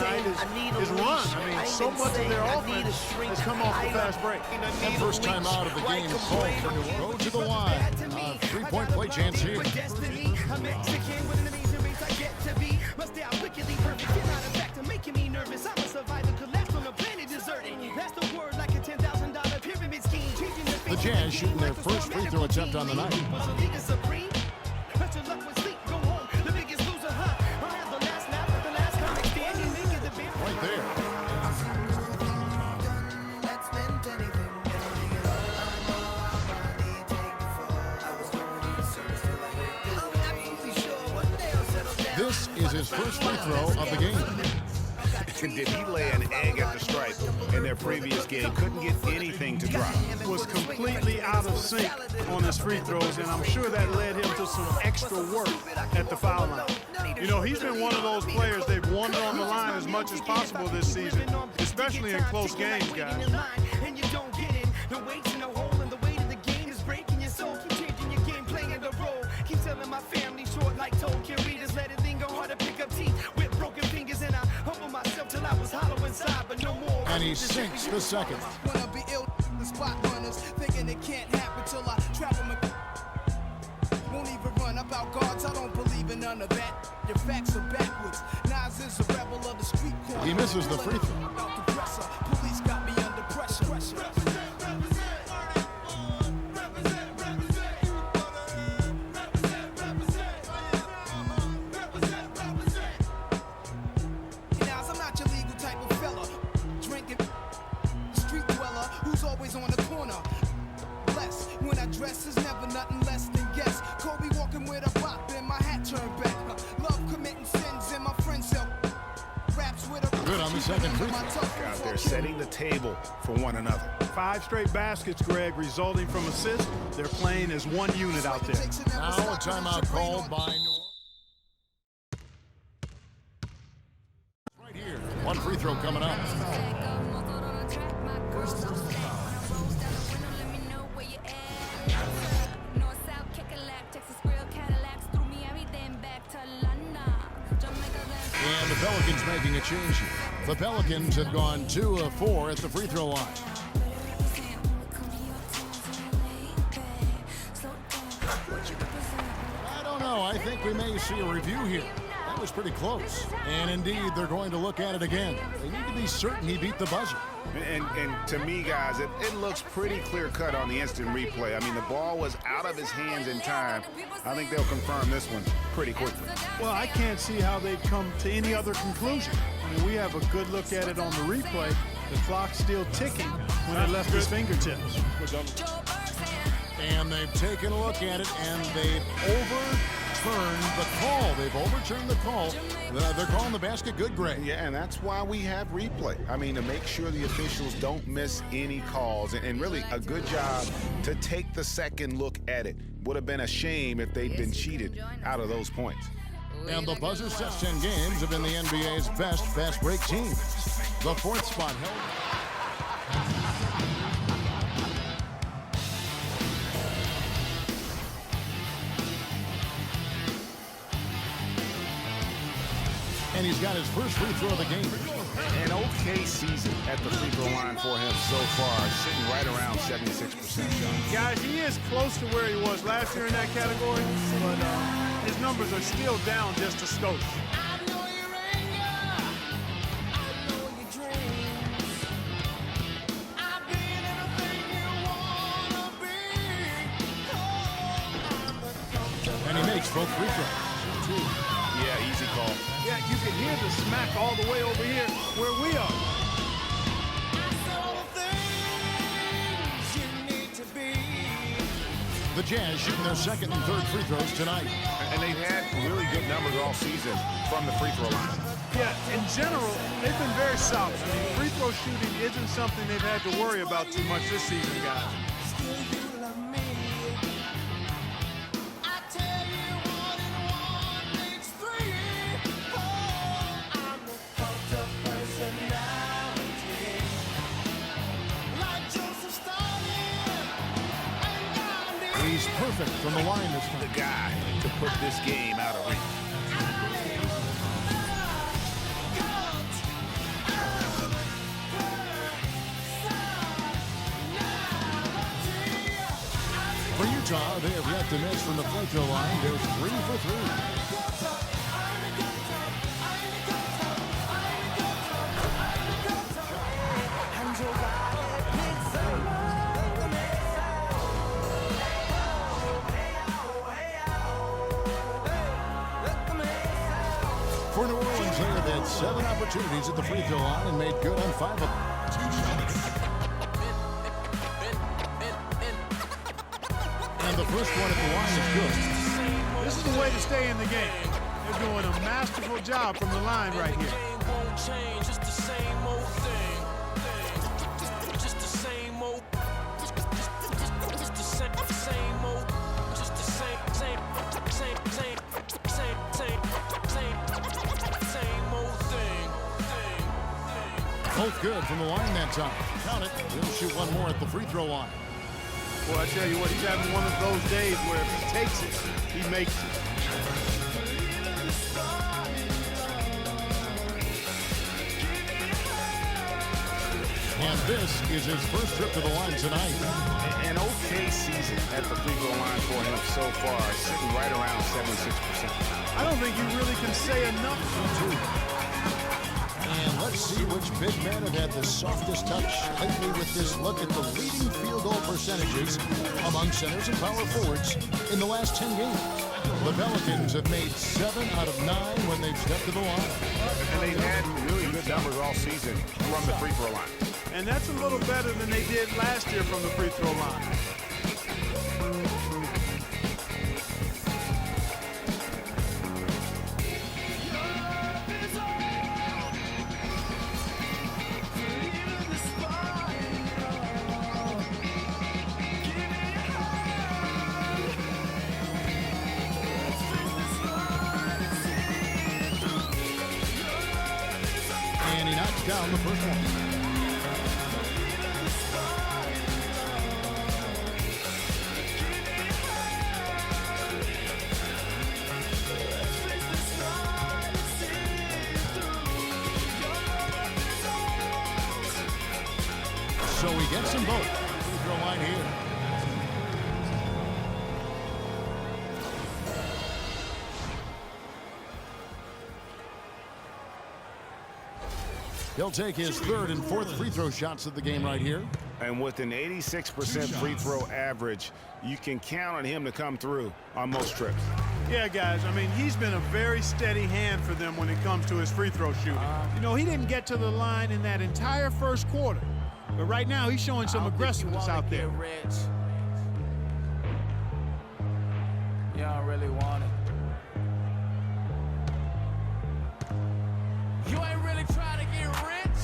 tonight is run. I mean, so much of their offense has come off the fast break. And first time out of the game is called for New Orleans. Go to the line. Three-point play chance here. The Jazz shooting their first free throw attempt on the night. Right there. This is his first free throw of the game. Did he lay an egg at the stripe in their previous game? Couldn't get anything to drop. Was completely out of sync on his free throws, and I'm sure that led him to some extra work at the foul line. You know, he's been one of those players they've wanted on the line as much as possible this season, especially in close games, guys. And he sinks the second. The spot runners thinking it can't happen till I travel my won't even run about guards. I don't believe in none of that. Your facts are backwards. Nas is a rebel of the street corner. He misses the free throw. Police got me under pressure. I'm not your legal type of fella. Drinking street dweller who's always on the corner. Bless when I dress is never nothing less than guess. Kobe walking with a bop and my hat turned back. Love committing sins and my friends help. Raps with a good on the second free throw. Out there setting the table for one another. 5 straight baskets, Greg, resulting from assists. They're playing as one unit out there. Now a timeout called by New Orleans. Right here, one free throw coming up. And the Pelicans making a change here. The Pelicans have gone 2 of 4 at the free throw line. I don't know. I think we may see a review here. That was pretty close. And indeed, they're going to look at it again. They need to be certain he beat the buzzer. And to me, guys, it looks pretty clear-cut on the instant replay. I mean, the ball was out of his hands in time. I think they'll confirm this one pretty quickly. Well, I can't see how they'd come to any other conclusion. I mean, we have a good look at it on the replay. The clock's still ticking when it left his fingertips. And they've taken a look at it, and they've overturned the call. They've overturned the call. They're calling the basket good, Greg. Yeah, and that's why we have replay. I mean, to make sure the officials don't miss any calls. And really, a good job to take the second look at it. Would have been a shame if they'd been cheated out of those points. And the buzzer sets 10 games have been the NBA's best fast break teams. The 4th spot held. And he's got his first free throw of the game. An okay season at the free throw line for him so far, sitting right around 76%. Guys, he is close to where he was last year in that category, but his numbers are still down just a skosh. And he makes both free throws. Yeah, easy call. Yeah, you can hear the smack all the way over here where we are. The Jazz shooting their second and third free throws tonight. And they've had really good numbers all season from the free throw line. Yeah, in general, they've been very solid. I mean, free throw shooting isn't something they've had to worry about too much this season, guys. He's perfect from the line this time. The guy to put this game out of reach. For Utah, they have yet to miss from the free throw line. They're 3 for 3. For New Orleans, they have had 7 opportunities at the free throw line and made good on 5 of them. And the first one at the line is good. This is the way to stay in the game. They're doing a masterful job from the line right here. Both good from the line that time. Count it. He'll shoot one more at the free throw line. Well, I tell you what, he's having one of those days where if he takes it, he makes it. And this is his first trip to the line tonight. An okay season at the free throw line for him so far, sitting right around 76%. I don't think you really can say enough to him. And let's see which big men have had the softest touch lately with this look at the leading field goal percentages among centers and power forwards in the last 10 games. The Pelicans have made 7 out of 9 when they've stepped to the line. And they've had really good numbers all season from the free throw line. And that's a little better than they did last year from the free throw line. And he knocks down the first one. So he gets them both. Free throw line here. He'll take his 3rd and 4th free throw shots of the game right here. And with an 86% free throw average, you can count on him to come through on most trips. Yeah, guys, I mean, he's been a very steady hand for them when it comes to his free throw shooting. You know, he didn't get to the line in that entire first quarter. But right now, he's showing some aggressiveness out there. You don't really want it. You ain't really trying to get rich.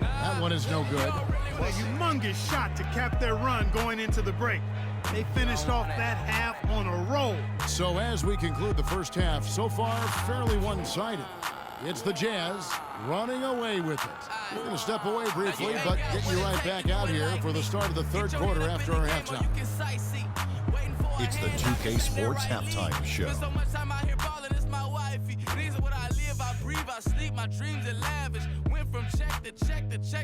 That one is no good. A humongous shot to cap their run going into the break. They finished off that half on a roll. So as we conclude the first half, so far fairly one-sided. It's the Jazz running away with it. We're going to step away briefly, but get you right back out here for the start of the 3rd quarter after our halftime. It's the 2K Sports Halftime Show.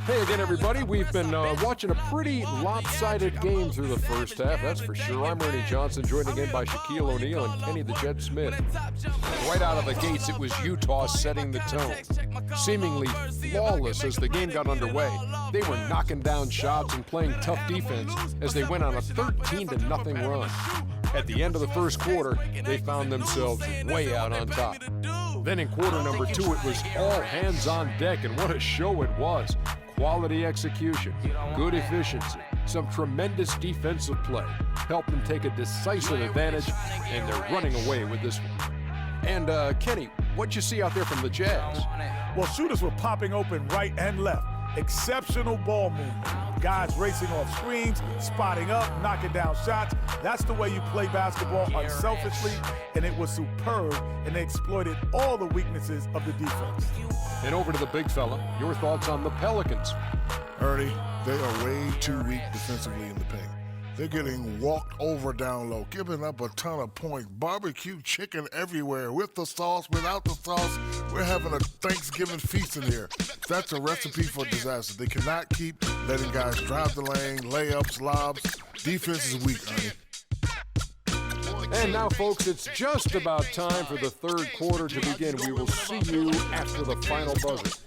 Hey again, everybody. We've been watching a pretty lopsided game through the first half, that's for sure. I'm Ernie Johnson, joined again by Shaquille O'Neal and Kenny the Jet Smith. Right out of the gates, it was Utah setting the tone. Seemingly flawless as the game got underway. They were knocking down shots and playing tough defense as they went on a 13-0 run. At the end of the first quarter, they found themselves way out on top. Then in quarter number 2, it was all hands on deck, and what a show it was. Quality execution, good efficiency, some tremendous defensive play helped them take a decisive advantage, and they're running away with this one. And Kenny, what'd you see out there from the Jazz? Well, shooters were popping open right and left. Exceptional ball movement. Guys racing off screens, spotting up, knocking down shots. That's the way you play basketball unselfishly, and it was superb, and they exploited all the weaknesses of the defense. And over to the big fella, your thoughts on the Pelicans? Ernie, they are way too weak defensively in the paint. They're getting walked over down low, giving up a ton of points. Barbecue chicken everywhere, with the sauce, without the sauce. We're having a Thanksgiving feast in here. That's a recipe for disaster. They cannot keep letting guys drive the lane, layups, lobs. Defense is weak, Ernie. And now, folks, it's just about time for the third quarter to begin. We will see you after the final buzzer.